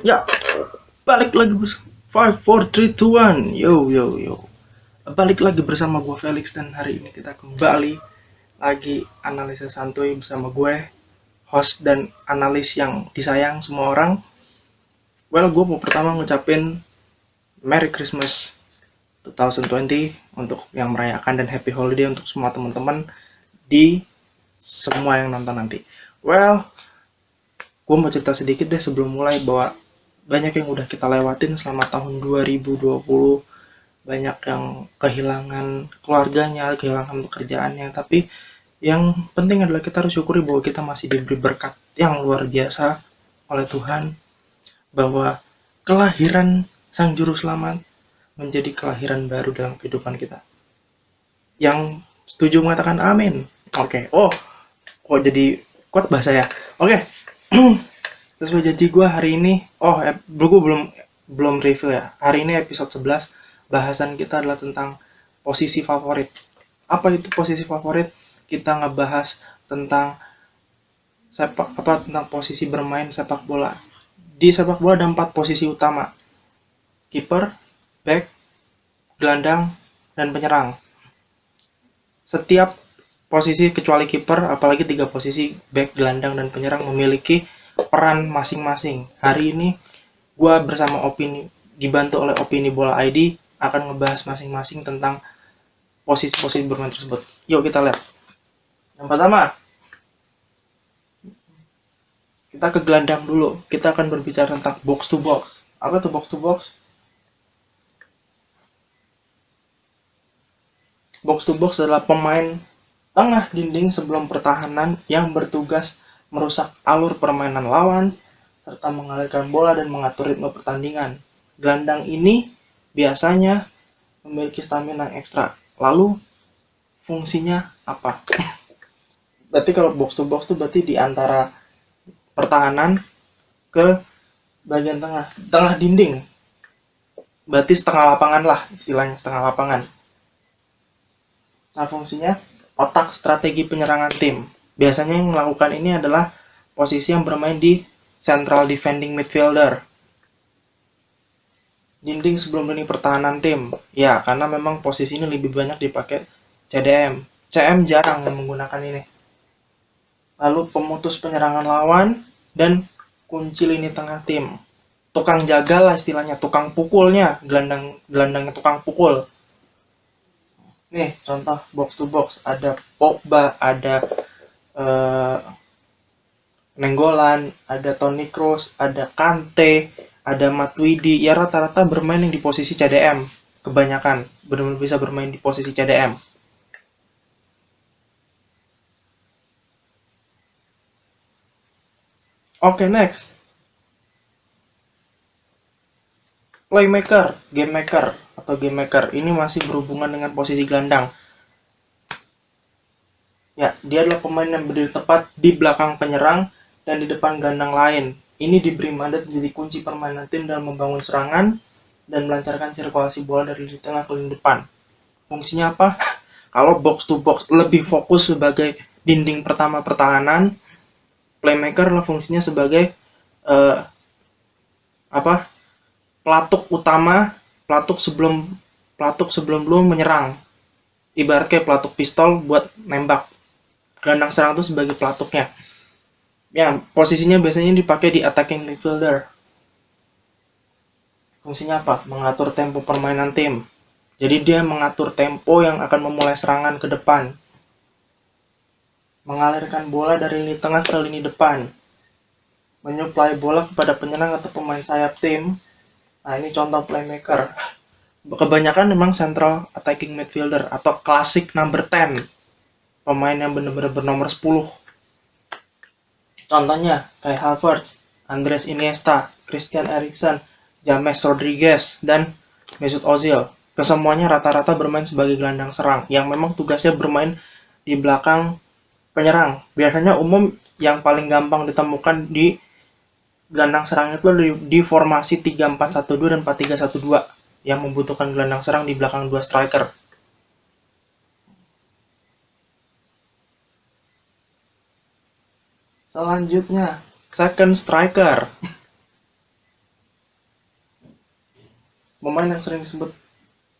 Ya, balik lagi 5, 4, 3, 2, 1. Yo. Balik lagi bersama gue Felix, dan hari ini kita kembali lagi analisa santuy bersama gue, host dan analis yang disayang semua orang. Well, gue mau pertama ngucapin Merry Christmas 2020 untuk yang merayakan, dan Happy Holiday untuk semua teman-teman di semua yang nonton nanti. Well, gue mau cerita sedikit deh sebelum mulai bahwa banyak yang udah kita lewatin selama tahun 2020. Banyak yang kehilangan keluarganya, kehilangan pekerjaannya, tapi yang penting adalah kita harus syukuri bahwa kita masih diberi berkat yang luar biasa oleh Tuhan, bahwa kelahiran Sang Juru Selamat menjadi kelahiran baru dalam kehidupan kita. Yang setuju mengatakan amin. Oke. Oh, kok jadi kuat bahasa ya? Oke. Sesuai janji gue hari ini, gue belum review ya. Hari ini episode 11, bahasan kita adalah tentang posisi favorit. Apa itu posisi favorit? Kita ngebahas tentang tentang posisi bermain sepak bola. Di sepak bola ada 4 posisi utama: kiper, back, gelandang, dan penyerang. Setiap posisi kecuali kiper, apalagi 3 posisi back, gelandang, dan penyerang memiliki peran masing-masing. Hari ini gue bersama dibantu oleh Opini Bola ID akan ngebahas masing-masing tentang posisi-posisi bermain tersebut. Yuk kita lihat. Yang pertama, kita ke gelandang dulu. Kita akan berbicara tentang box to box. Apa tuh box to box? Box to box adalah pemain tengah dinding sebelum pertahanan yang bertugas merusak alur permainan lawan serta mengalirkan bola dan mengatur ritme pertandingan. Gelandang ini biasanya memiliki stamina yang ekstra. Lalu fungsinya apa? Berarti kalau box to box itu berarti di antara pertahanan ke bagian tengah dinding. Berarti setengah lapangan lah, istilahnya setengah lapangan. Nah, fungsinya otak strategi penyerangan tim. Biasanya yang melakukan ini adalah posisi yang bermain di central defending midfielder, dinding sebelum lini pertahanan tim. Ya, karena memang posisi ini lebih banyak dipakai CDM. CM jarang menggunakan ini. Lalu pemutus penyerangan lawan dan kunci lini tengah tim. Tukang jaga lah istilahnya, tukang pukulnya, gelandangnya tukang pukul. Nih, contoh box to box, ada Pogba, ada Nenggolan, ada Toni Kroos, ada Kante, ada Matuidi. Ya rata-rata bermain yang di posisi CDM. Kebanyakan benar-benar bisa bermain di posisi CDM. Oke, next. Playmaker, game maker atau game maker. Ini masih berhubungan dengan posisi gelandang. Ya, dia adalah pemain yang berdiri tepat di belakang penyerang dan di depan gelandang lain. Ini diberi mandat menjadi kunci permainan tim dalam membangun serangan dan melancarkan sirkulasi bola dari lini tengah ke lini depan. Fungsinya apa? Kalau box to box lebih fokus sebagai dinding pertama pertahanan, playmaker lah fungsinya sebagai pelatuk utama, pelatuk sebelum belum menyerang. Ibaratnya pelatuk pistol buat nembak. Gelandang serang itu sebagai pelatuknya. Ya, posisinya biasanya dipakai di attacking midfielder. Fungsinya apa? Mengatur tempo permainan tim. Jadi dia mengatur tempo yang akan memulai serangan ke depan. Mengalirkan bola dari lini tengah ke lini depan. Menyuplai bola kepada penyerang atau pemain sayap tim. Nah, ini contoh playmaker. Kebanyakan memang central attacking midfielder atau classic number 10. Pemain yang benar-benar bernomor 10. Contohnya kayak Havertz, Andres Iniesta, Christian Eriksen, James Rodriguez, dan Mesut Ozil. Kesemuanya rata-rata bermain sebagai gelandang serang yang memang tugasnya bermain di belakang penyerang. Biasanya umum yang paling gampang ditemukan di gelandang serang itu di formasi 3-4-1-2 dan 4-3-1-2 yang membutuhkan gelandang serang di belakang 2 striker. Selanjutnya, second striker. pemain yang sering disebut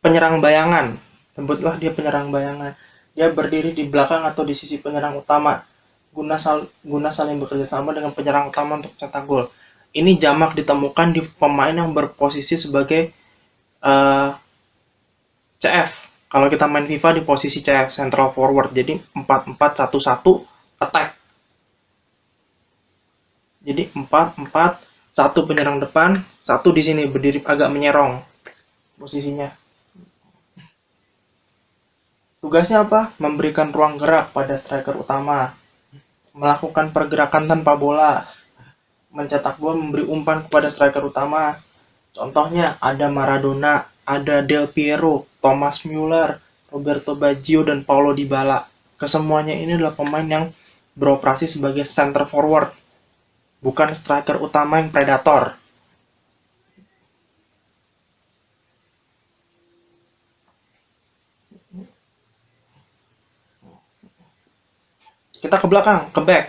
penyerang bayangan. Sebutlah dia penyerang bayangan. Dia berdiri di belakang atau di sisi penyerang utama guna saling bekerja sama dengan penyerang utama untuk cetak gol. Ini jamak ditemukan di pemain yang berposisi sebagai CF. Kalau kita main FIFA di posisi CF, central forward. Jadi 4-4-1-1 attack. Jadi 4-4-1 penyerang depan, satu di sini berdiri agak menyerong posisinya. Tugasnya apa? Memberikan ruang gerak pada striker utama, melakukan pergerakan tanpa bola, mencetak gol, memberi umpan kepada striker utama. Contohnya ada Maradona, ada Del Piero, Thomas Müller, Roberto Baggio, dan Paulo Dybala. Kesemuanya ini adalah pemain yang beroperasi sebagai center forward, bukan striker utama yang predator. Kita ke belakang, ke back.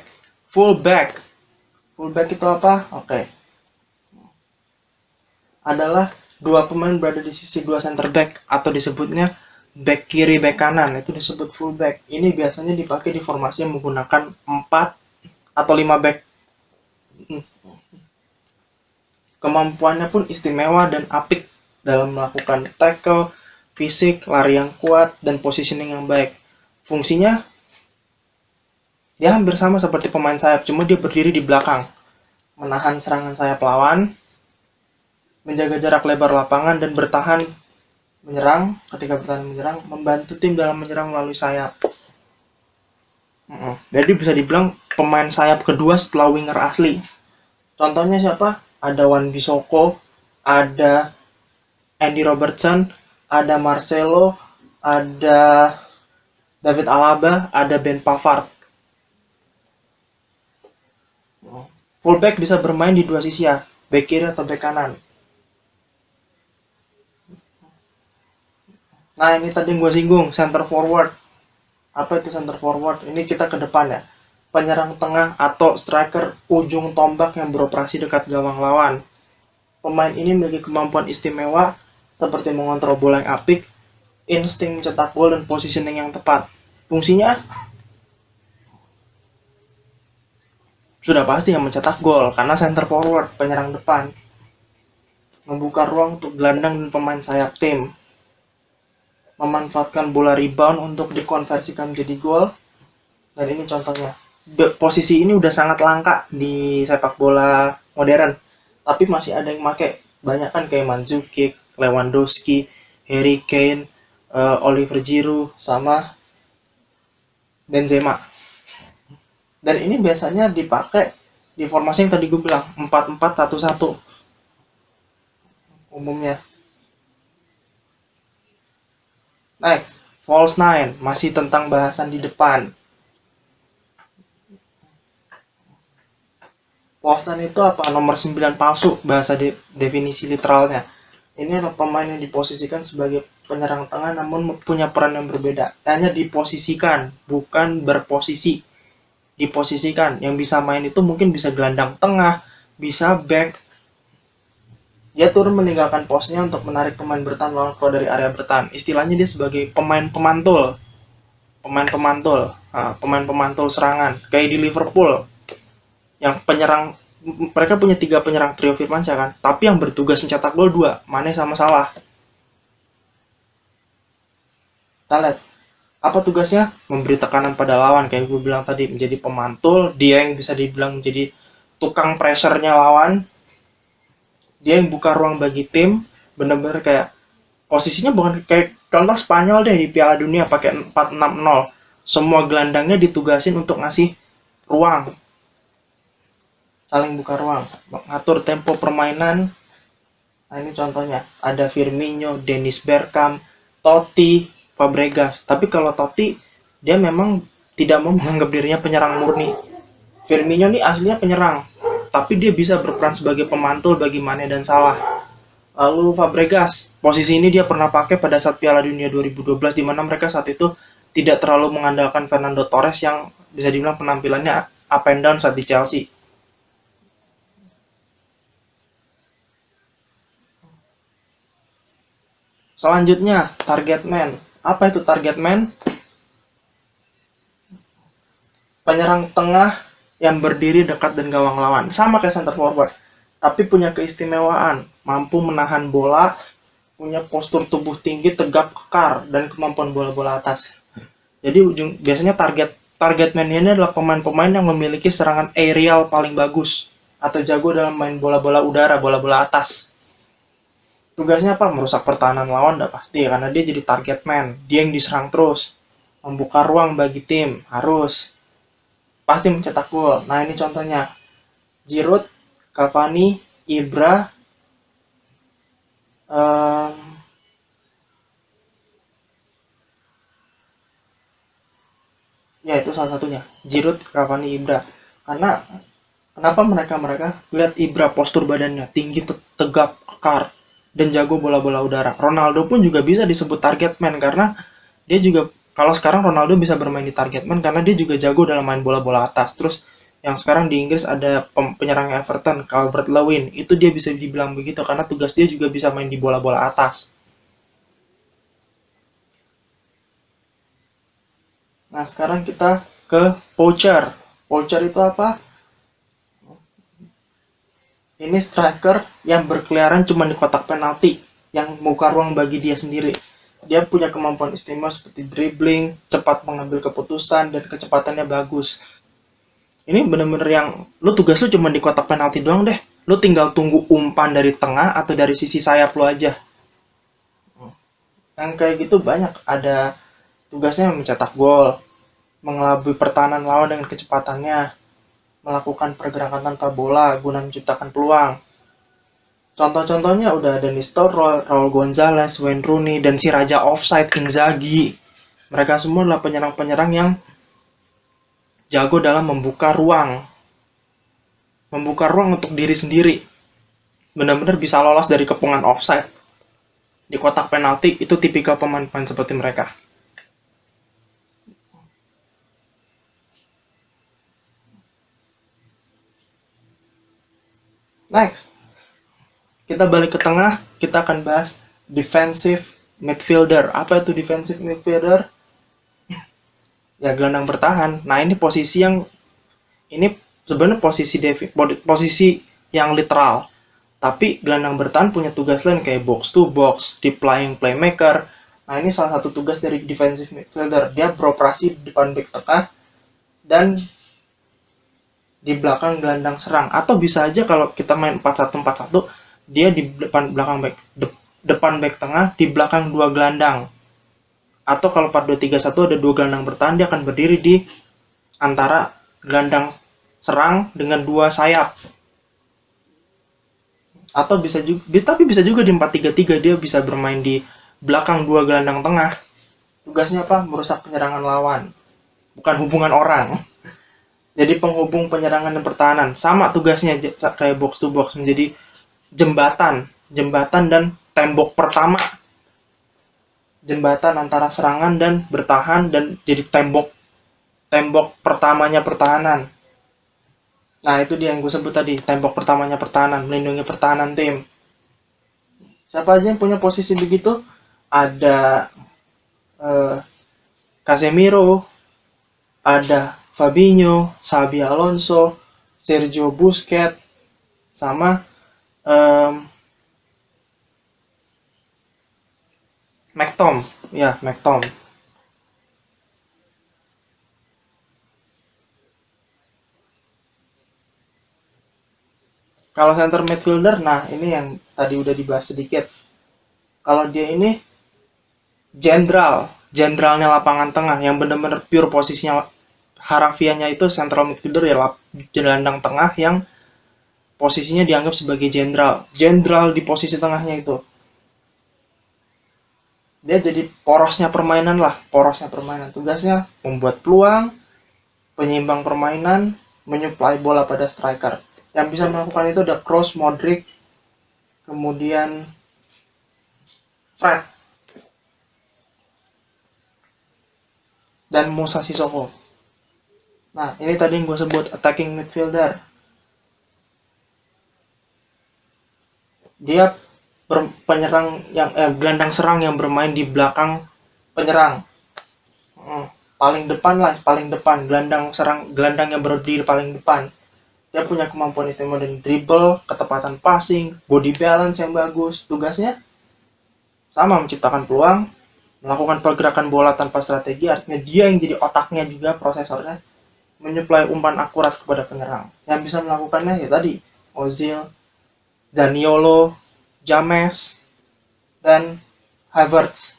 Full back. Full back itu apa? Oke. Adalah dua pemain berada di sisi dua center back atau disebutnya back kiri, back kanan. Itu disebut full back. Ini biasanya dipakai di formasi yang menggunakan 4 atau 5 back. Kemampuannya pun istimewa dan apik dalam melakukan tackle, fisik, lari yang kuat, dan positioning yang baik. Fungsinya dia hampir sama seperti pemain sayap, cuma dia berdiri di belakang, menahan serangan sayap lawan, menjaga jarak lebar lapangan, dan bertahan menyerang. Ketika bertahan menyerang, membantu tim dalam menyerang melalui sayap. Jadi bisa dibilang pemain sayap kedua setelah winger asli. Contohnya siapa? Ada Wan Bissaka, ada Andy Robertson, ada Marcelo, ada David Alaba, ada Ben Pavard. Fullback bisa bermain di dua sisi ya, back kiri atau back kanan. Nah ini tadi yang gue singgung, center forward. Apa itu center forward? Ini kita ke depan ya. Penyerang tengah atau striker ujung tombak yang beroperasi dekat gawang lawan. Pemain ini memiliki kemampuan istimewa seperti mengontrol bola yang apik, insting mencetak gol, dan positioning yang tepat. Fungsinya sudah pasti yang mencetak gol karena center forward, penyerang depan, membuka ruang untuk gelandang dan pemain sayap tim, memanfaatkan bola rebound untuk dikonversikan menjadi gol. Dan ini contohnya. Posisi ini udah sangat langka di sepak bola modern, tapi masih ada yang pakai. Banyak kan kayak Mandzukic, Lewandowski, Harry Kane, Oliver Giroud, sama Benzema. Dan ini biasanya dipakai di formasi yang tadi gue bilang, 4-4-1-1 umumnya. Next, false nine, masih tentang bahasan di depan. False nine itu apa? Nomor 9 palsu, bahasa definisi literalnya. Ini adalah pemain yang diposisikan sebagai penyerang tengah namun punya peran yang berbeda. Hanya diposisikan, bukan berposisi. Diposisikan. Yang bisa main itu mungkin bisa gelandang tengah, bisa back. Dia turun meninggalkan posnya untuk menarik pemain bertahan lawan keluar dari area bertahan. Istilahnya dia sebagai pemain pemantul. Pemain pemantul serangan. Kayak di Liverpool. Yang penyerang, mereka punya 3 penyerang trio Firmansyah kan. Tapi yang bertugas mencetak gol 2, Mane sama Salah. Kita lihat. Apa tugasnya? Memberi tekanan pada lawan, kayak gue bilang tadi, menjadi pemantul. Dia yang bisa dibilang menjadi tukang pressure-nya lawan. Dia yang buka ruang bagi tim. Bener-bener kayak posisinya bukan kayak contoh Spanyol deh di Piala Dunia pakai 4-6-0. Semua gelandangnya ditugasin untuk ngasih ruang, saling buka ruang, mengatur tempo permainan. Nah ini contohnya, ada Firmino, Dennis Bergkamp, Totti, Fabregas. Tapi kalau Totti, dia memang tidak mau menganggap dirinya penyerang murni. Firmino ini aslinya penyerang, tapi dia bisa berperan sebagai pemantul bagi Mane dan Salah. Lalu Fabregas, posisi ini dia pernah pakai pada saat Piala Dunia 2012, di mana mereka saat itu tidak terlalu mengandalkan Fernando Torres yang bisa dibilang penampilannya up and down saat di Chelsea. Selanjutnya, target man. Apa itu target man? Penyerang tengah yang berdiri dekat dengan gawang lawan. Sama kayak center forward. Tapi punya keistimewaan. Mampu menahan bola, punya postur tubuh tinggi, tegap, kekar, dan kemampuan bola-bola atas. Jadi biasanya target man ini adalah pemain-pemain yang memiliki serangan aerial paling bagus atau jago dalam main bola-bola udara, bola-bola atas. Tugasnya apa? Merusak pertahanan lawan udah pasti karena dia jadi target man. Dia yang diserang terus. Membuka ruang bagi tim harus pasti mencetak gol. Nah, ini contohnya. Giroud, Cavani, Ibra, ya itu salah satunya. Giroud, Cavani, Ibra. Karena kenapa mereka lihat Ibra postur badannya tinggi, tegap, kekar, dan jago bola-bola udara. Ronaldo pun juga bisa disebut target man karena dia juga, kalau sekarang Ronaldo bisa bermain di target man karena dia juga jago dalam main bola-bola atas. Terus yang sekarang di Inggris ada penyerang Everton, Calvert-Lewin, itu dia bisa dibilang begitu karena tugas dia juga bisa main di bola-bola atas. Nah, sekarang kita ke poacher. Poacher itu apa? Ini striker yang berkeliaran cuma di kotak penalti, yang membuka ruang bagi dia sendiri. Dia punya kemampuan istimewa seperti dribbling, cepat mengambil keputusan, dan kecepatannya bagus. Ini bener-bener yang, lu tugas lu cuma di kotak penalti doang deh. Lu tinggal tunggu umpan dari tengah atau dari sisi sayap lu aja. Yang kayak gitu banyak. Ada tugasnya mencetak gol, mengelabui pertahanan lawan dengan kecepatannya, melakukan pergerakan tanpa bola guna menciptakan peluang. Contoh-contohnya udah ada Nistelrooy, Raul Gonzalez, Wayne Rooney, dan si Raja Offside Inzaghi. Mereka semua adalah penyerang-penyerang yang jago dalam membuka ruang untuk diri sendiri. Benar-benar bisa lolos dari kepungan offside. Di kotak penalti itu tipikal pemain-pemain seperti mereka. Next, kita balik ke tengah, kita akan bahas defensive midfielder. Apa itu defensive midfielder? Ya, gelandang bertahan. Nah, ini posisi yang sebenarnya posisi yang literal. Tapi gelandang bertahan punya tugas lain kayak box to box, deep lying playmaker. Nah, ini salah satu tugas dari defensive midfielder. Dia beroperasi di depan back tengah dan di belakang gelandang serang, atau bisa aja kalau kita main 4-1-4-1 dia di depan back tengah, di belakang dua gelandang. Atau kalau 4-2-3-1 ada dua gelandang bertahan, dia akan berdiri di antara gelandang serang dengan dua sayap. Atau bisa juga di 4-3-3 dia bisa bermain di belakang dua gelandang tengah. Tugasnya apa? Merusak penyerangan lawan, bukan hubungan orang. Jadi penghubung penyerangan dan pertahanan. Sama tugasnya kayak box to box, menjadi jembatan dan tembok pertama. Jembatan antara serangan dan bertahan, dan jadi tembok pertamanya pertahanan. Nah, itu dia yang gue sebut tadi, tembok pertamanya pertahanan, melindungi pertahanan tim. Siapa aja yang punya posisi begitu? Ada Casemiro, ada Fabinho, Xabi Alonso, Sergio Busquets, sama McTom. Ya, McTom. Kalau center midfielder, nah ini yang tadi udah dibahas sedikit. Kalau dia ini jenderalnya lapangan tengah, yang benar-benar pure posisinya, harafiahnya itu central midfielder ya, gelandang tengah yang posisinya dianggap sebagai jenderal di posisi tengahnya itu. Dia jadi porosnya permainan. Tugasnya membuat peluang, penyeimbang permainan, menyuplai bola pada striker. Yang bisa melakukan itu ada Kroos, Modric, kemudian Fred, dan Moussa Sissoko. Nah, ini tadi yang gue sebut attacking midfielder. Dia penyerang yang gelandang serang yang bermain di belakang penyerang. Paling depan lah, paling depan, gelandang yang berdiri paling depan. Dia punya kemampuan istimewa dari dribble, ketepatan passing, body balance yang bagus. Tugasnya sama, menciptakan peluang, melakukan pergerakan bola tanpa strategi, artinya dia yang jadi otaknya juga, prosesornya, menyuplai umpan akurat kepada penyerang. Yang bisa melakukannya ya tadi, Ozil, Zaniolo, James, dan Havertz.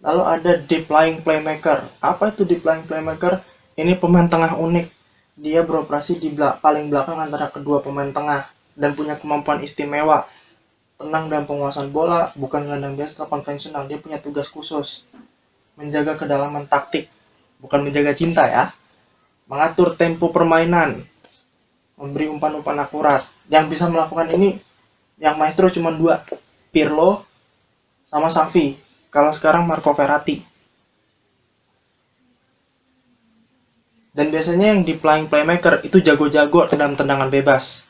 Lalu ada deep lying playmaker. Apa itu deep lying playmaker? Ini pemain tengah unik. Dia beroperasi di paling belakang antara kedua pemain tengah dan punya kemampuan istimewa. Tenang dalam penguasaan bola, bukan gelandang biasa atau konvensional. Dia punya tugas khusus. Menjaga kedalaman taktik, bukan menjaga cinta ya. Mengatur tempo permainan, memberi umpan-umpan akurat. Yang bisa melakukan ini, yang maestro cuma dua, Pirlo sama Xavi. Kalau sekarang Marco Verratti. Dan biasanya yang di flying playmaker itu jago-jago dalam tendangan bebas.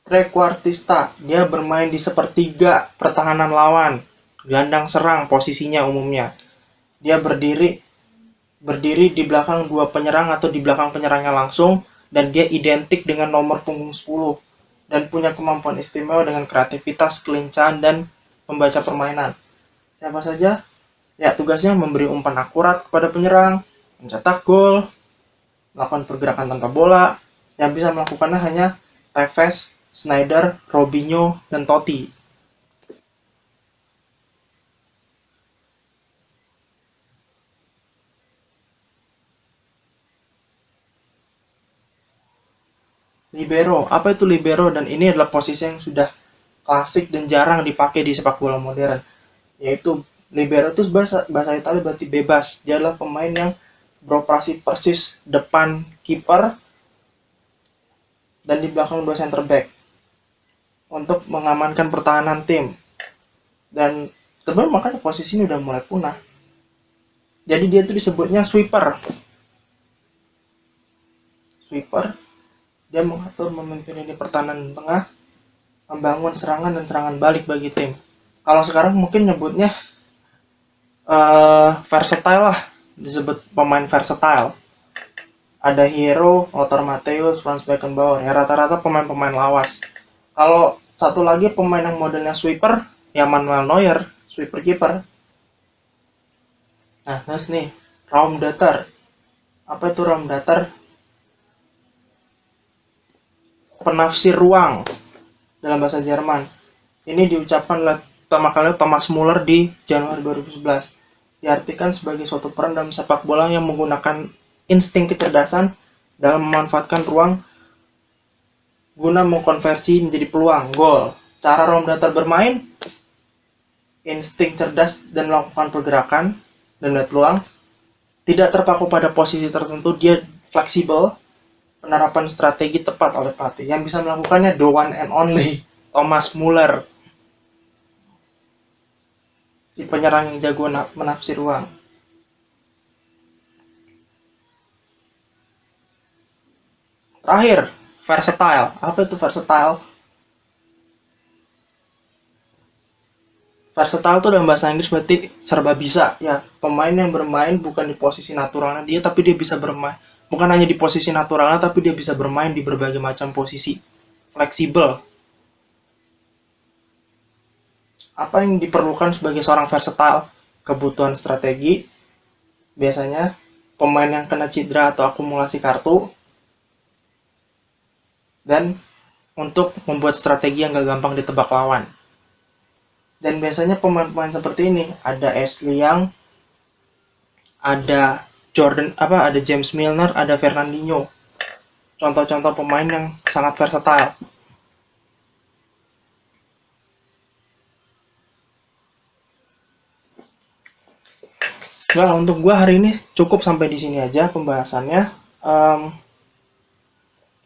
Trequartista, dia bermain di sepertiga pertahanan lawan. Gelandang serang posisinya umumnya. Dia berdiri di belakang dua penyerang atau di belakang penyerangnya langsung, dan dia identik dengan nomor punggung 10 dan punya kemampuan istimewa dengan kreativitas, kelincahan, dan membaca permainan. Siapa saja? Ya, tugasnya memberi umpan akurat kepada penyerang, mencetak gol, melakukan pergerakan tanpa bola. Yang bisa melakukannya hanya Tevez, Sneijder, Robinho, dan Totti. Libero, apa itu libero? Dan ini adalah posisi yang sudah klasik dan jarang dipakai di sepak bola modern. Yaitu libero itu bahasa Italia berarti bebas. Dia adalah pemain yang beroperasi persis depan kiper dan di belakang dua center back untuk mengamankan pertahanan tim. Dan sebenarnya makanya posisi ini udah mulai punah. Jadi dia itu disebutnya sweeper. Dia mengatur, memimpin ini pertahanan tengah, membangun serangan dan serangan balik bagi tim. Kalau sekarang mungkin nyebutnya versatile lah, disebut pemain versatile. Ada Hero, Lothar Matthäus, Franz Beckenbauer, ya rata-rata pemain-pemain lawas. Kalau satu lagi pemain yang modelnya sweeper, ya Manuel Neuer, sweeper keeper. Nah, terus nih, Raumdater. Apa itu Raumdater? Penafsir ruang dalam bahasa Jerman. Ini diucapkan oleh pertama kali Thomas Muller di Januari 2011. Diartikan sebagai suatu peran dalam sepak bola yang menggunakan insting kecerdasan dalam memanfaatkan ruang guna mengkonversi menjadi peluang, gol. Cara Raumdater bermain, insting cerdas dan melakukan pergerakan dan melihat peluang, tidak terpaku pada posisi tertentu, dia fleksibel, penerapan strategi tepat oleh pelatih. Yang bisa melakukannya the one and only Thomas Muller, si penyerang yang jago menafsir ruang. Terakhir, versatile. Apa itu versatile? Versatile itu dalam bahasa Inggris berarti serba bisa. Ya, pemain yang bermain bukan di posisi naturalnya dia, tapi dia bisa bermain bukan hanya di posisi naturalnya, tapi dia bisa bermain di berbagai macam posisi. Fleksibel. Apa yang diperlukan sebagai seorang versatile? Kebutuhan strategi, biasanya pemain yang kena cedera atau akumulasi kartu, dan untuk membuat strategi yang gak gampang ditebak lawan. Dan biasanya pemain-pemain seperti ini, ada Ashley Young, ada ada James Milner, ada Fernandinho. Contoh-contoh pemain yang sangat versatile. Nah, untuk gue hari ini cukup sampai di sini aja pembahasannya.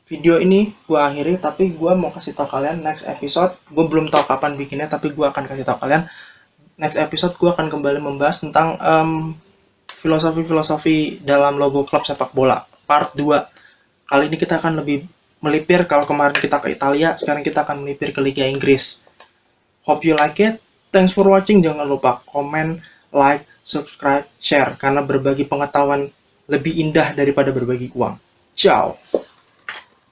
video ini gue akhiri, tapi gue mau kasih tau kalian next episode. Gue belum tahu kapan bikinnya, tapi gue akan kasih tau kalian next episode gue akan kembali membahas tentang filosofi-filosofi dalam logo klub sepak bola part 2. Kali ini kita akan lebih melipir, kalau kemarin kita ke Italia, sekarang kita akan melipir ke Liga Inggris. Hope you like it. Thanks for watching. Jangan lupa komen, like, subscribe, share, karena berbagi pengetahuan lebih indah daripada berbagi uang. Ciao.